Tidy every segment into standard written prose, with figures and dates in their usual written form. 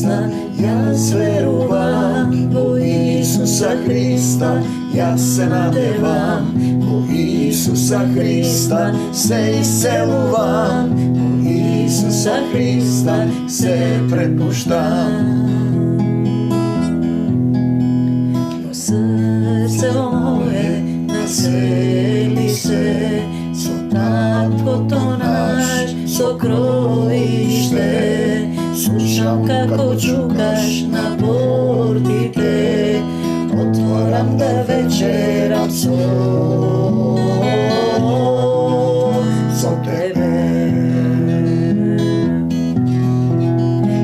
Христа, јас верувам, во Исуса Христа, јас се надевам, во Исуса Христа се исцелувам, во Исуса Христа се препуштам. Во срце моје насели се, со таткото наш сокровиште, слушам како чукаш на портите, отворам да вечерам со тебе.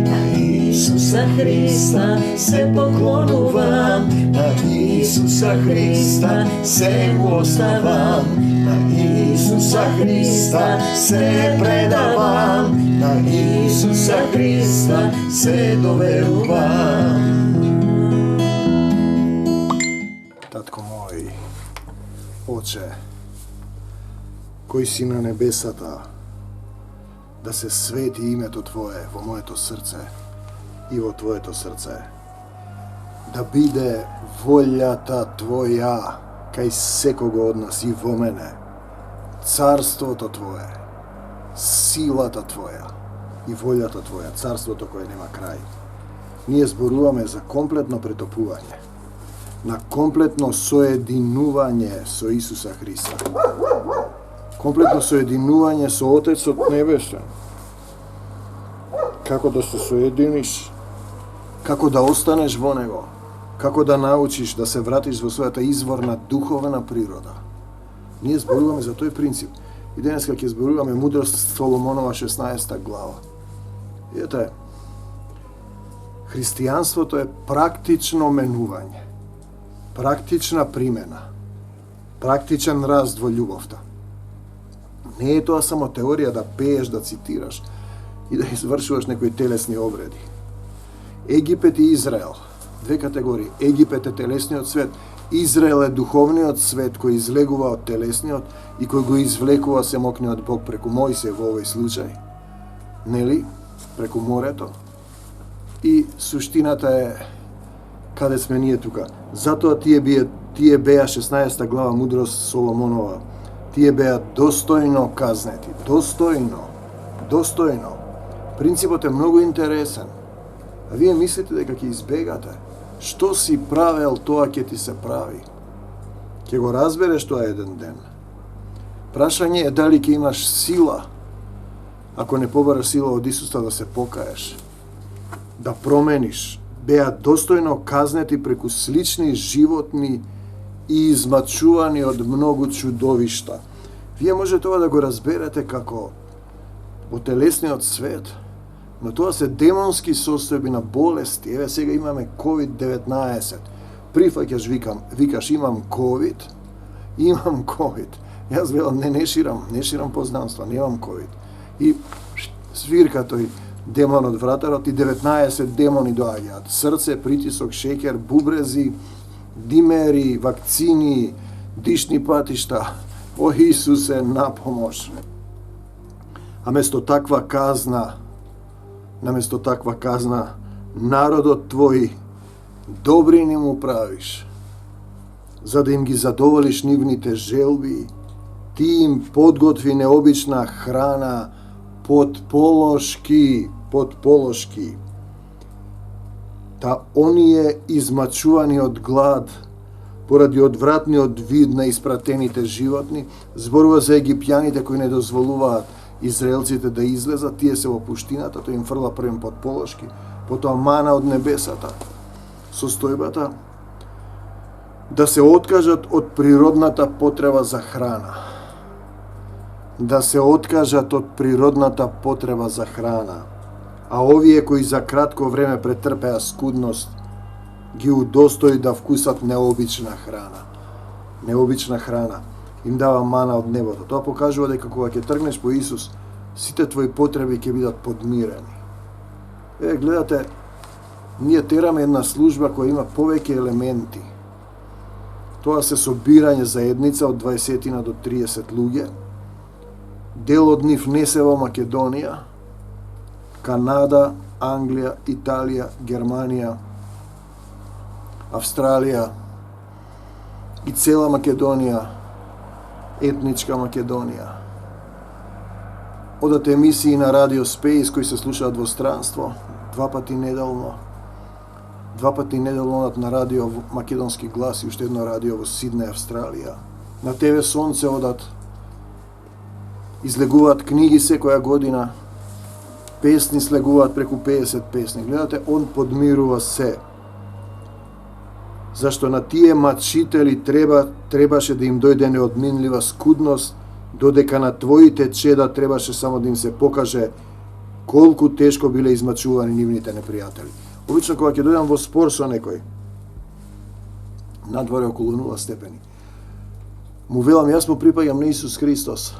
На Исуса Христа се поклонувам, на Исуса Христа се му оставам, на Исуса Христа се предавам, на Исуса Христа се доверувам. Татко мој, Оче, кој си на небесата, да се свети името Твое во моето срце и во Твоето срце. Да биде волјата Твоја кај секого од нас и во мене. Царството Твое, силата Твоја и волјата Твоја, царството кое нема крај. Ние зборуваме за комплетно претопување, на комплетно соединување со Исуса Христа. Комплетно соединување со Отецот Небесен. Како да се соединиш, како да останеш во Него, како да научиш да се вратиш во својата изворна духовна природа. Ние зборуваме за тој принцип. И денеска ќе зборуваме мудрост Соломонова 16 глава. Ете, христијанството е практично менување, практична примена, практичен раст во љубовта. Не е тоа само теорија да пееш, да цитираш и да извршуваш некои телесни обреди. Египет и Израел, две категории. Египет е телесниот свет, Израел е духовниот свет кој излегува од телесниот и кој го извлекува семокниот Бог преку Мојсе во овој случај. Нели? Преку морето. И суштината е каде сме ние тука. Затоа тие беа 16 глава мудрост Соломонова. Тие беа достојно казнети. Достојно. Принципот е многу интересен. А вие мислите дека ќе избегате? Што си правел, тоа ќе ти се прави. Ќе го разбереш тоа еден ден. Прашање е дали ќе имаш сила, ако не побараш сила од Исуса да се покаеш, да промениш. Беа достојно казнети преку слични животни и измачувани од многу чудовишта. Вие може тоа да го разберете како во телесниот свет, но тоа се демонски состојби на болести. Еве сега имаме COVID-19. Прифаќаш, викаш имам COVID. Јас велам не ширам познанства, немам COVID. И свирка тој демон од вратарот и 19 демони доаѓаат. Срце, притисок, шеќер, бубрези, димери, вакцини, дишни патишта. О Исусе, на помош. А место таква казна, народот Твој добрини му правиш, за да им ги задоволиш нивните желби, ти им подготви необична храна подполошки. Та оние измачувани од глад, поради одвратниот вид на испратените животни, зборува за египјаните кои не дозволуваат израелците да излезат, тие се во пуштината, тој им фрла првен подполошки, потоа мана од небесата. Состојбата да се откажат од природната потреба за храна. А овие кои за кратко време претрпеа скудност, ги удостои да вкусат необична храна. Им дава мана од небото. Тоа покажува дека кога ќе тргнеш по Исус, сите твои потреби ќе бидат подмирени. Гледате, ние тераме една служба која има повеќе елементи. Тоа се собирање заедница од 20 до 30 луѓе. Дел од нив не се во Македонија, Канада, Англија, Италија, Германија, Австралија и цела Македонија, етничка Македонија. Одат емисии на Радио Спейс кои се слушаат во странство, 2 пати неделно. 2 пати неделно одат на радио Македонски глас и уште едно радио во Сиднеј, Австралија. На ТВ Сонце одат, излегуваат книги секоја година, песни слегуваат преку 50 песни. Гледате, он подмирува се. Зашто на тие мачители требаше да им дојде неодминлива скудност, додека на твоите чеда требаше само да им се покаже колку тешко биле измачувани нивните непријатели. Обично кога ќе дојдам во спор со некој, надворе околу 0 степени, му велам, јас му припаѓам на Исус Христос.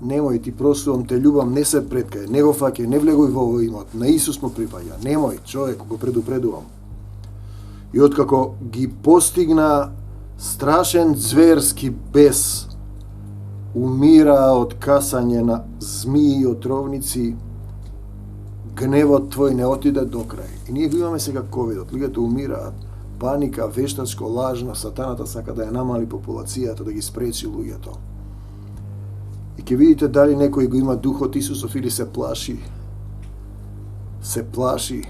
Немој, ти простувам, те љубам, не се преткај, не го фаќај, не влегуј во овој имот, на Исус му припаѓа. Немој, човек, го предупредувам. И откако ги постигна страшен зверски бес, умира од касање на змии и отровници, гневот твој не отиде до крај. И ние го имаме сега ковидот, луѓето умираат, паника, вештачко, лажна, сатаната сака да ја намали популацијата, да ги спречи луѓето. И ќе видите дали некој го има духот Исусов или се плаши. Се плаши.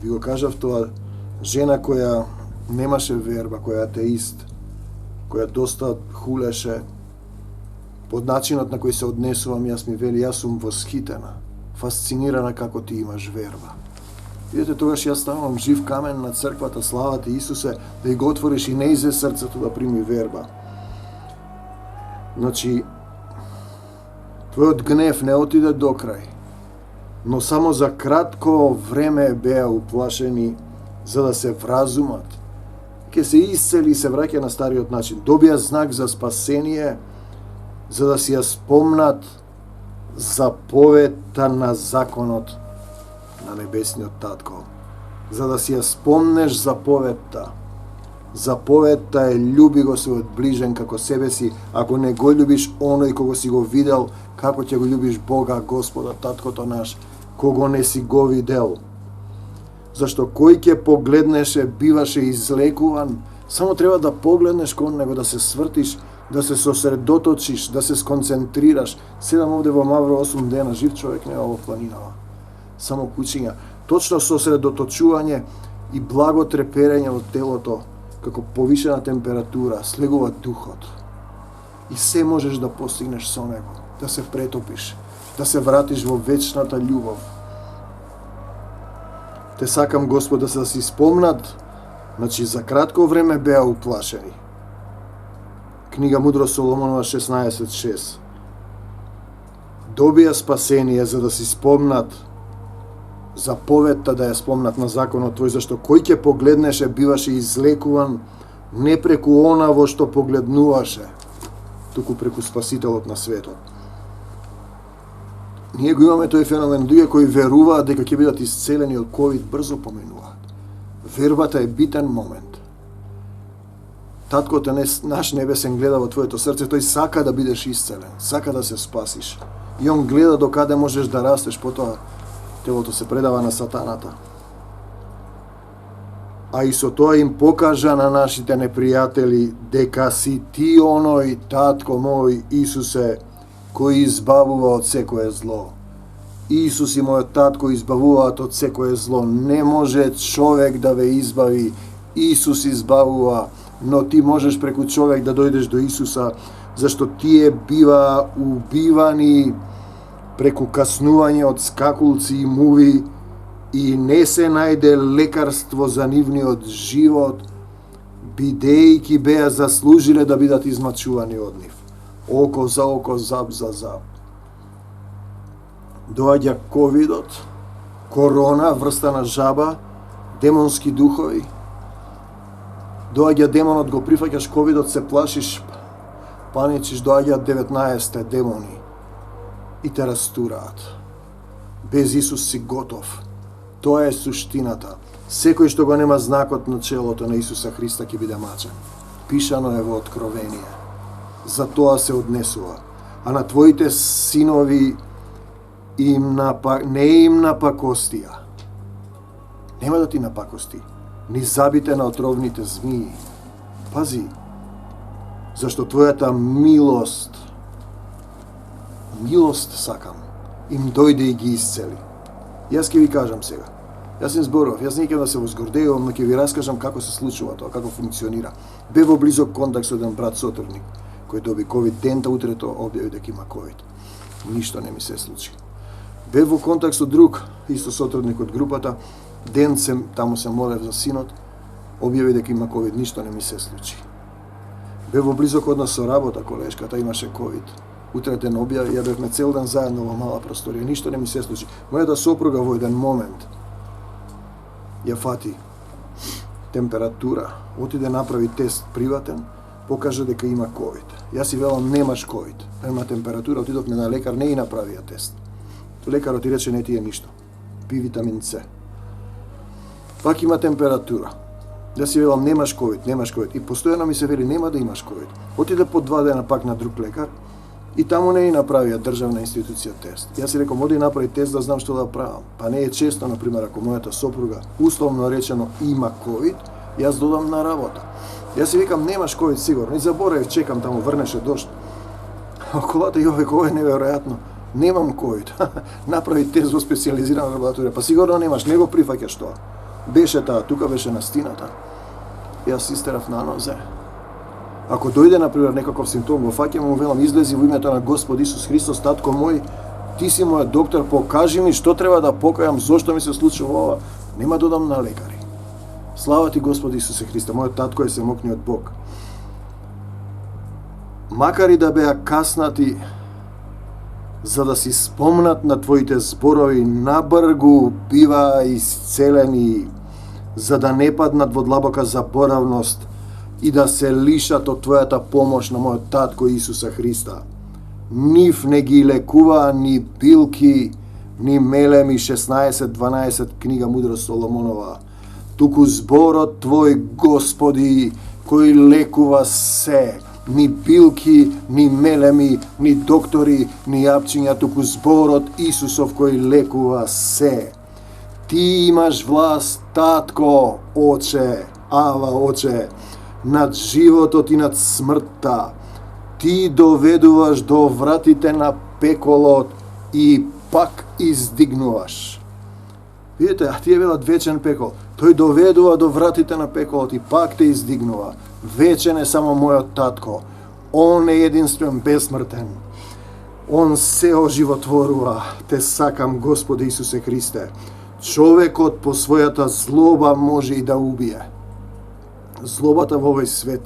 Ви го кажав тоа, жена која немаше верба, која е атеист, која доста хулеше, под начинот на кој се однесувам, јас ми вели, јас сум восхитена, фасцинирана како ти имаш верба. Видете, тогаш јас ставам жив камен на црквата, слава ти Исусе, да ја го отвориш и не изе срцето да прими верба. Значи, твојот гнев не отиде до крај, но само за кратко време беа уплашени за да се вразумат. Ке се исцели и се враќа на стариот начин. Добија знак за спасение, за да си ја спомнат заповедта на законот на небесниот татко. За да си ја спомнеш заповедта. Заповедта е љуби го својот ближен како себе си. Ако не го љубиш оној кого си го видел, како ќе го љубиш Бога, Господа, таткото наш, кого не си го видел. Зашто кој ќе погледнеше, биваше излекуван. Само треба да погледнеш кон него, да се свртиш, да се сосредоточиш, да се сконцентрираш. Седам овде во Мавро 8 дена, жив човек нема во планинава. Само кучиња. Точно сосредоточување и благо треперење во телото, како повишена температура, слегува духот. И се можеш да постигнеш со него, да се претопиш, да се вратиш во вечната љубов. Те сакам, Господ, да се си спомнат, значи за кратко време беа уплашени. Книга Мудрост Соломонова 16.6. Добија спасение за да си спомнат заповедта, да ја спомнат на законот твој, зашто кој ќе погледнеше биваше излекуван не преку она во што погледнуваше, туку преку Спасителот на светот. Ние го имаме тој феномен, луѓе кои веруваат дека ќе бидат исцелени од ковид, брзо поменуваат. Вербата е битен момент. Таткото наш небесен гледа во твоето срце, тој сака да бидеш исцелен, сака да се спасиш. И он гледа до каде можеш да растеш, потоа телото се предава на сатаната. А и со тоа им покажа на нашите непријатели дека си ти оној, татко мој, Исусе, кој избавува од секое зло. Исус и мојот татко избавуваат од секое зло. Не може човек да ве избави. Исус избавува, но ти можеш преку човек да дојдеш до Исуса, зашто тие бива убивани преку каснување од скакулци и муви и не се најде лекарство за нивниот живот, бидејќи беа заслужиле да бидат измачувани од нив. Око за око, зап за зап. Доаѓа ковидот, корона, врста на жаба, демонски духови. Доаѓа демонот, го прифаќаш ковидот, се плашиш, паничиш, доаѓаат 19 демони и те растураат. Без Исус си готов. Тоа е суштината. Секој што го нема знакот на челото на Исуса Христа ќе биде мачен. Пишано е во Откровение. За тоа се однесува. А на твоите синови не им напакостија. Нема да ти напакости. Ни забите на отровните змии. Пази, зашто твојата милост сакам, им дојде и ги исцели. Јас ќе ви кажам сега. Јас им зборував, јас не ќе да се возгордејувам, но ќе ви раскажам како се случува тоа, како функционира. Бев во близок контакт со еден брат сотрудник, кој доби ковид, дента утрето објави дека има ковид. Ништо не ми се случи. Бев во контакт со друг, исто сотрудник од групата, таму се молев за синот, објави дека има ковид, ништо не ми се случи. Бев во близок однос со работа, колешката имаше ковид. Утретен објави, ја бевме цел ден заедно во мала просторија, ништо не ми се случи. Мојата сопруга во еден момент ја фати температура, отиде направи тест приватен, покажа дека има ковид. Јас си велам немаш ковид, има температура, отидовме на лекар, не и направија тест. Лекарот ти рече не ти е ништо, пи витамин С. Пак има температура. Јас си велам немаш ковид. И постојано ми се вели нема да имаш ковид. Отиде по 2 дена пак на друг лекар и таму не и направија државна институција тест. Јас си рекам оди направи тест да знам што да правам. Па не е често, например, ако мојата сопруга условно речено има ковид, јас додам на работа. Јас си викам немаш ковид сигурно и заборавив, чекам таму, врнеше дожд. А колата Јовек, ова е неверојатно. Немам ковид. Направи тест во специјализирана лабораторија. Па сигурно немаш, не го прифаќаш тоа. Беше таа, тука беше на стината. Јас истерав на нозе. Ако дојде, например, некаков симптом, го фаќам, му велам, излези во името на Господ Исус Христос, татко мој, ти си мојот доктор, покажи ми што треба да покајам, зошто ми се случува ова. Нема додам на лекари. Слава ти, Господ Исусе Христе, мојот татко е семокниот Бог. Макар и да беа каснати, за да си спомнат на твоите зборови, набргу бива исцелени, за да не паднат во длабока заборавност и да се лишат од твојата помош на мојот татко Исуса Христа. Нив не ги лекува ни билки, ни мелеми 16-12 книга Мудрост Соломонова, туку зборот Твој, Господи, кој лекува се, ни билки, ни мелеми, ни доктори, ни апчиња, туку зборот Исусов кој лекува се. Ти имаш власт, татко, оче, ава, оче, над животот и над смртта. Ти доведуваш до вратите на пеколот и пак издигнуваш. Видите, а тие велат вечен пекол. Тој доведува до вратите на пеколот и пак те издигнува. Вечен е само мојот татко. Он е единствен, безсмртен. Он се оживотворува. Те сакам, Господи Исусе Христе. Човекот по својата злоба може и да убие. Злобата во овој свет,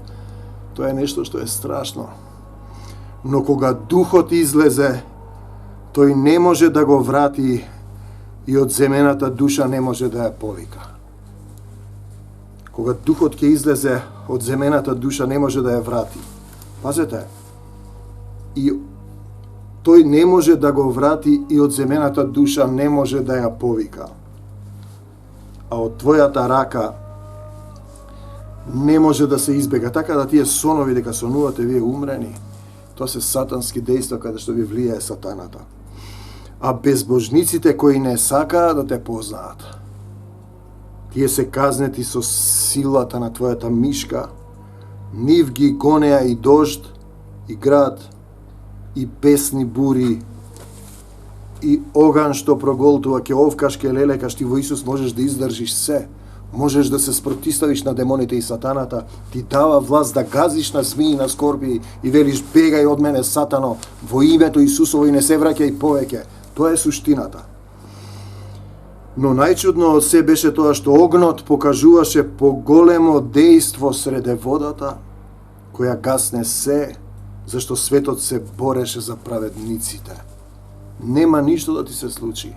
тоа е нешто што е страшно. Но кога духот излезе, тој не може да го врати и од земената душа не може да ја повика. Кога духот ќе излезе, од земената душа не може да ја врати. Пазете, и тој не може да го врати и од земената душа не може да ја повика. А од твојата рака не може да се избега. Така да тие сонови дека сонувате вие умрени, тоа се сатански дејства каде што ви влијае сатаната. А безбожниците кои не сакаат да те познаат, тие се казнети со силата на твојата мишка, нив ги гонеа и дожд, и град, и бесни бури, и оган што проголтува, ке овкаш, ке лелекаш, ти во Исус можеш да издржиш се, можеш да се спротиставиш на демоните и сатаната, ти дава власт да газиш на змии, на скорпии и велиш бегај од мене сатано, во името Исусово и не се враќај повеќе. Тоа е суштината. Но најчудно од се беше тоа што огнот покажуваше поголемо дејство среде водата, која гасне се, зашто светот се бореше за праведниците. Нема ништо да ти се случи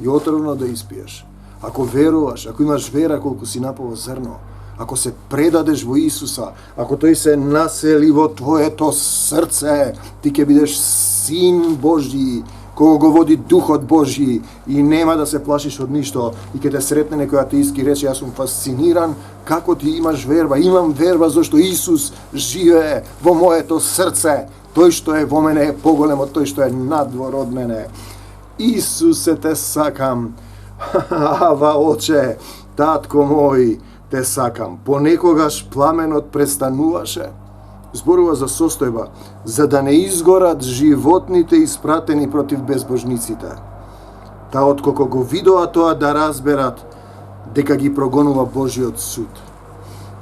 и отровно да испиеш. Ако веруваш, ако имаш вера колку си напово зрно, ако се предадеш во Исуса, ако тој се насели во твоето срце, ти ќе бидеш син Божји, кога го води Духот Божји и нема да се плашиш од ништо и ќе те сретне некој атеиски рече јас сум фасциниран како ти имаш верба. Имам верба зашто Исус живее во моето срце. Тој што е во мене е поголем од тој што е надвор од мене. Исусе, те сакам. Ава, Оче, татко мој, те сакам. Понекогаш пламенот престануваше. Зборува за состојба, за да не изгорат животните испратени против безбожниците. Та откако го видоа тоа да разберат дека ги прогонува Божиот суд.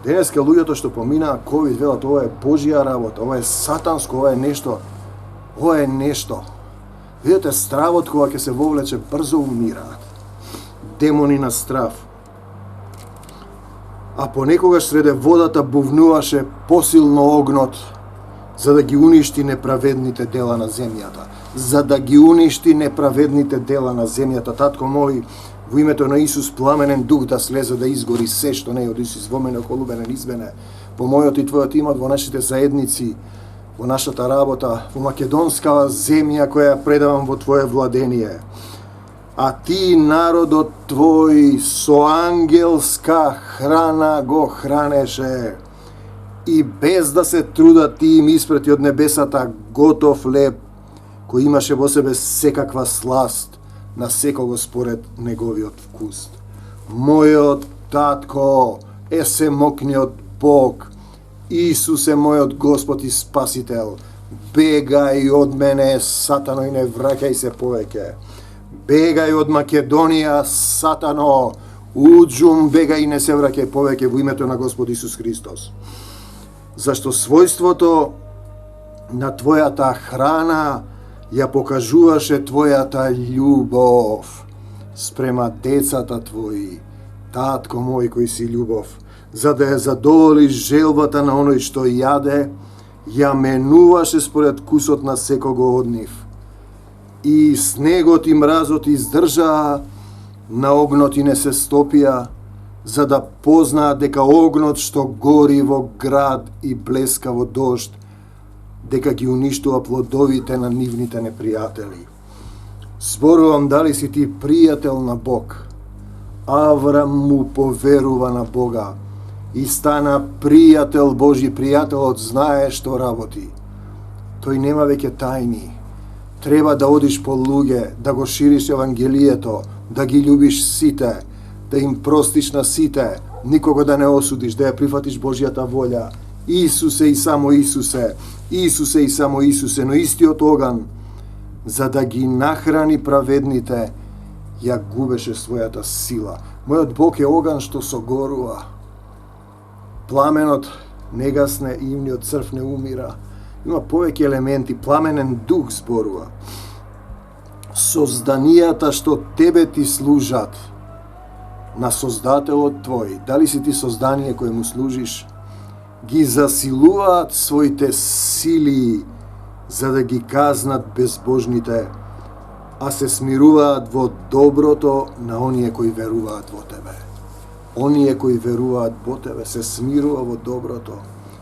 Денеска луѓето што поминаа ковид велат ова е Божја работа, ова е сатанско, ова е нешто. Видете, стравот кога ќе се вовлече брзо умираат. Демони на страв. А понекогаш среде водата бувнуваше посилно огнот, за да ги уништи неправедните дела на земјата. За да ги уништи неправедните дела на земјата. Татко мој, во името на Исус, пламенен дух да слезе да изгори се што не е од Исус, во мене, холубене, измене, по мојот и твојот имат, во нашите заедници, во нашата работа, во македонскава земја која ја предавам во Твое владение. А ти, народот Твој, со ангелска храна го хранеше и без да се трудат ти им испрати од небесата готов леб, кој имаше во себе секаква сласт, на секого според неговиот вкус. Мојот татко е семокниот Бог, Исус е мојот Господ и Спасител. Бегај од мене, сатано, и не враќај се повеќе. Бегај од Македонија, сатано, уџум, бегај и не се враќај повеќе во името на Господ Исус Христос. Зашто својството на Твојата храна ја покажуваше Твојата љубов спрема децата Твои, татко мој кој си љубов, за да ја задоволиш желбата на оној што јаде, ја менуваше според кусот на секого од нив. И снегот и мразот издржаа, на огнот и не се стопија, за да познаат дека огнот што гори во град и блеска во дожд, дека ги уништува плодовите на нивните непријатели. Зборувам дали си ти пријател на Бог. Аврам му поверува на Бога и стана пријател Божи. Пријателот знае што работи. Тој нема веќе тајни. Треба да одиш по луѓе, да го шириш Евангелието, да ги љубиш сите, да им простиш на сите, никого да не осудиш, да ја прифатиш Божјата волја. Исусе и само Исусе, Исусе и само Исусе, но истиот оган, за да ги нахрани праведните, ја губеше својата сила. Мојот Бог е оган што согорува. Пламенот не гасне и имниот црв не умира. Има повеќе елементи, пламенен дух зборува. Созданијата што тебе ти служат на Создателот твој, дали си ти создание кое му служиш, ги засилуваат своите сили за да ги казнат безбожните, а се смируваат во доброто на оние кои веруваат во тебе. Оние кои веруваат во тебе се смирува во доброто,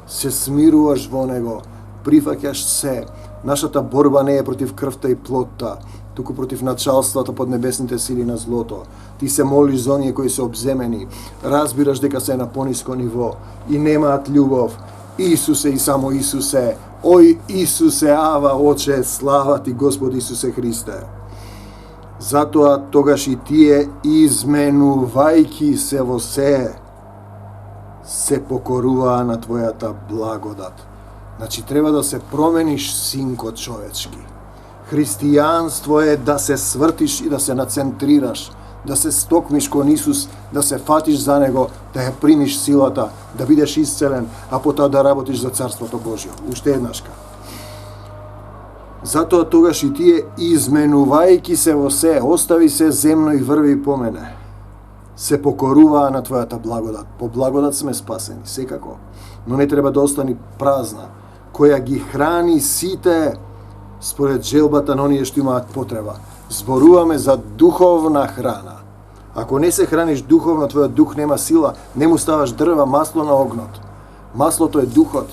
се смируваш во него, прифаќаш се. Нашата борба не е против крвта и плотта, туку против началствата под небесните сили на злото. Ти се молиш за оние кои се обземени, разбираш дека се на пониско ниво и немаат љубов. Исусе и само Исусе, ој Исусе, ава, Оче, слава ти Господ Исусе Христе. Затоа тогаш и тие, изменувајки се во се покоруваа на Твојата благодат. Значи, треба да се промениш, синко човечки. Христијанство е да се свртиш и да се нацентрираш, да се стокмиш кон Исус, да се фатиш за Него, да ја примиш силата, да бидеш исцелен, а потоа да работиш за Царството Божјо. Уште еднашка. Затоа тогаш и тие, изменувајки се во остави се земно и врви по мене, се покоруваа на Твојата благодат. По благодат сме спасени, секако, но не треба да остани празна, која ги храни сите според желбата на оние што имаат потреба. Зборуваме за духовна храна. Ако не се храниш духовно, твојот дух нема сила, не му ставаш дрва, масло на огнот. Маслото е духот.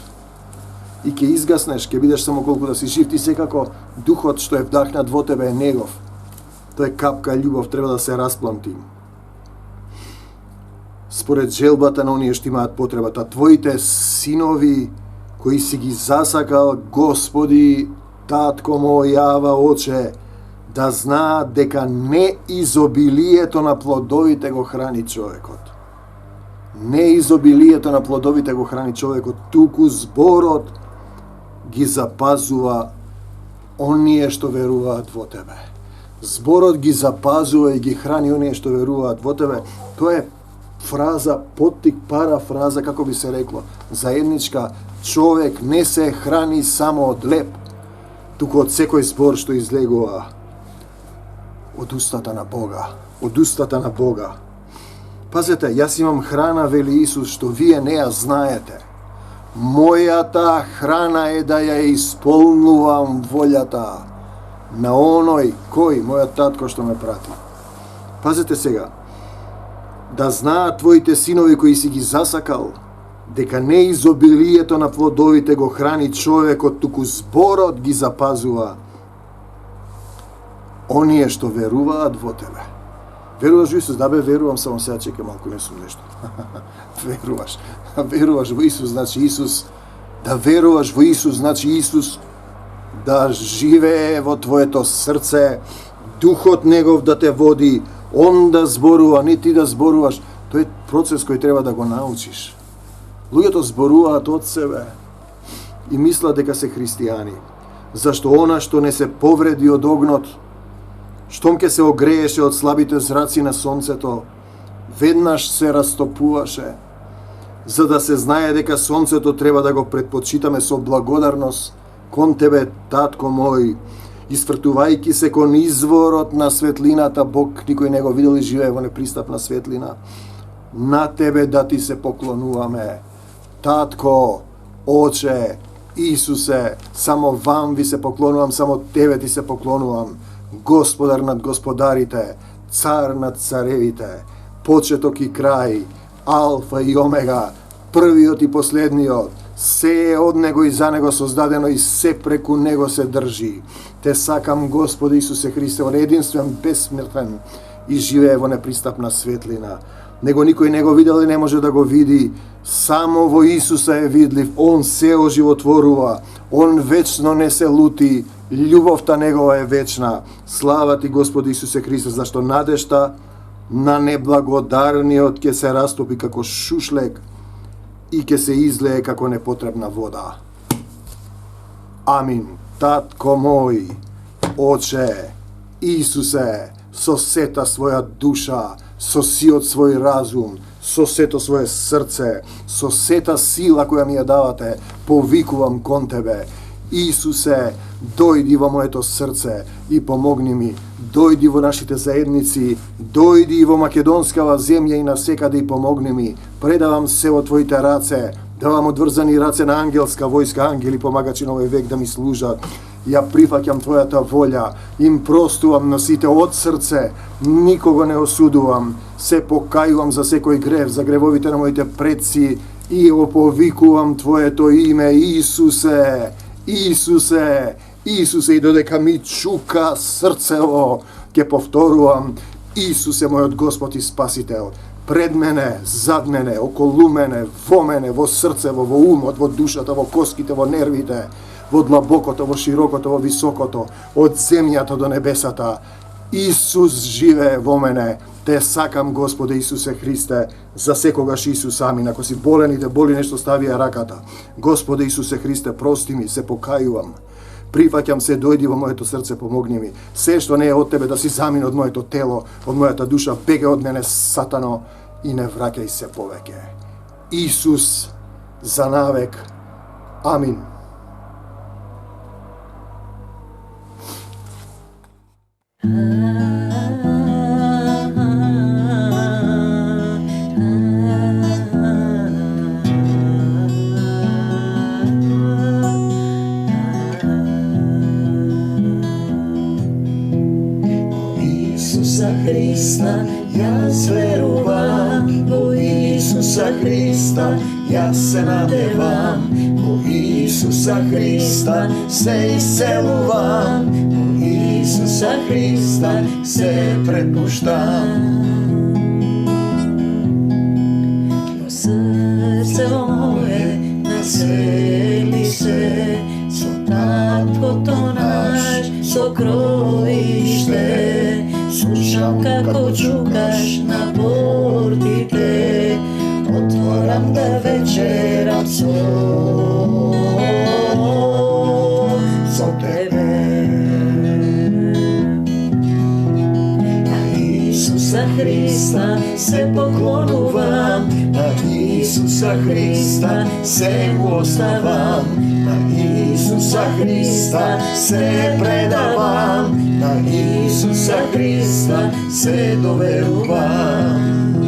И ќе изгаснеш, ќе бидеш само колку да си жив, ти секако духот што е вдахнат во тебе е негов. Тој е капка љубов, треба да се распланти. Според желбата на оние што имаат потребата, твоите синови кои си ги засакал, Господи, татко мој, ава, Оче, да знаат дека не изобилието на плодовите го храни човекот. Не изобилието на плодовите го храни човекот, туку зборот ги запазува оние што веруваат во тебе. Зборот ги запазува и ги храни оние што веруваат во тебе. Тоа е фраза, поттик парафраза, како би се рекло, заедничка. Човек не се храни само од леп, туку од секој збор што излегува од устата на Бога. Од устата на Бога. Пазете, јас имам храна, вели Исус, што вие не ја знаете. Мојата храна е да ја исполнувам волјата на оној кој, мојот татко што ме прати. Пазете сега, да знаат твоите синови кои си ги засакал, дека не изобилието на плодовите го храни човекот, туку зборот ги запазува оние што веруваат во тебе. Веруваш во Исус? Да бе, верувам, само сега чекам малку, не сум нешто. Веруваш. Веруваш во Исус, значи Исус, да веруваш во Исус, значи Исус да живее во твоето срце, духот негов да те води, он да зборува, не ти да зборуваш. Тој е процес кој треба да го научиш. Луѓето зборуваат од себе и мислат дека се христијани, зашто она што не се повреди од огнот, штом ке се огрееше од слабите зраци на сонцето, веднаш се растопуваше, за да се знае дека сонцето треба да го предпочитаме со благодарност кон тебе, татко мој, испртувајќи се кон изворот на светлината, Бог никој не го видел и живее во непристапна светлина. На тебе да ти се поклонуваме, татко, оче, Исусе, само вам ви се поклонувам, само тебе ти се поклонувам, Господар над господарите, цар над царевите, почеток и крај, алфа и омега, првиот и последниот, се е од него и за него создадено и се преку него се држи. Те сакам, Господи Исусе Христе, он единствен, безсмртен и живее во непристапна светлина. Него никој не го видел и не може да го види. Само во Исуса е видлив. Он се оживотворува. Он вечно не се лути. Љубовта негова е вечна. Слава ти, Господи Исусе Христе, зашто надежта на неблагодарниот ќе се растопи како шушлек и ќе се излее како непотребна вода. Амин. Татко мој, Оче, Исусе, со сета своја душа, со сиот свој разум, со сето своје срце, со сета сила која ми ја давате, повикувам кон тебе. Исусе, дојди во моето срце и помогни ми. Дојди во нашите заедници, дојди во македонскава земја и навсекаде и помогни ми. Предавам се во твоите раце, давам одврзани раце на ангелска војска, ангели помагачи на овој век да ми служат. Ја прифаќам твојата волја, им простувам на сите од срце, никого не осудувам, се покајувам за секој грев, за гревовите на моите предци и оповикувам твоето име, Исусе, Исусе, Исусе, и додека ми чука срцево, ќе повторувам, Исусе, мојот Господ и Спасител, пред мене, зад мене, околу мене, во срцево, во умот, во душата, во коските, во нервите, во длабокото, во широкото, во високото, од земјата до небесата. Исус живее во мене. Те сакам, Господе Исусе Христе, за секогаш Исус, амин. Ако си болен и те боли нешто, стави ја раката. Господе Исусе Христе, прости ми, се покајувам. Прифаќам се, дојди во моето срце, помогни ми. Се што не е од тебе, да си замине од моето тело, од мојата душа, бега од мене, сатано, и не враќај се повеќе. Исус, за навек. Амин. Исуса Христа, јас верувам, во Исуса Христа, јас се надевам, во Исуса Христа се исцелувам, во Исуса Христа се препуштам. Во срце моје насели се, со таткото наш сокровиште, Христа се поклонувам, на Исуса Христа се му оставам, на Исуса Христа се предавам, на Исуса Христа се доверувам.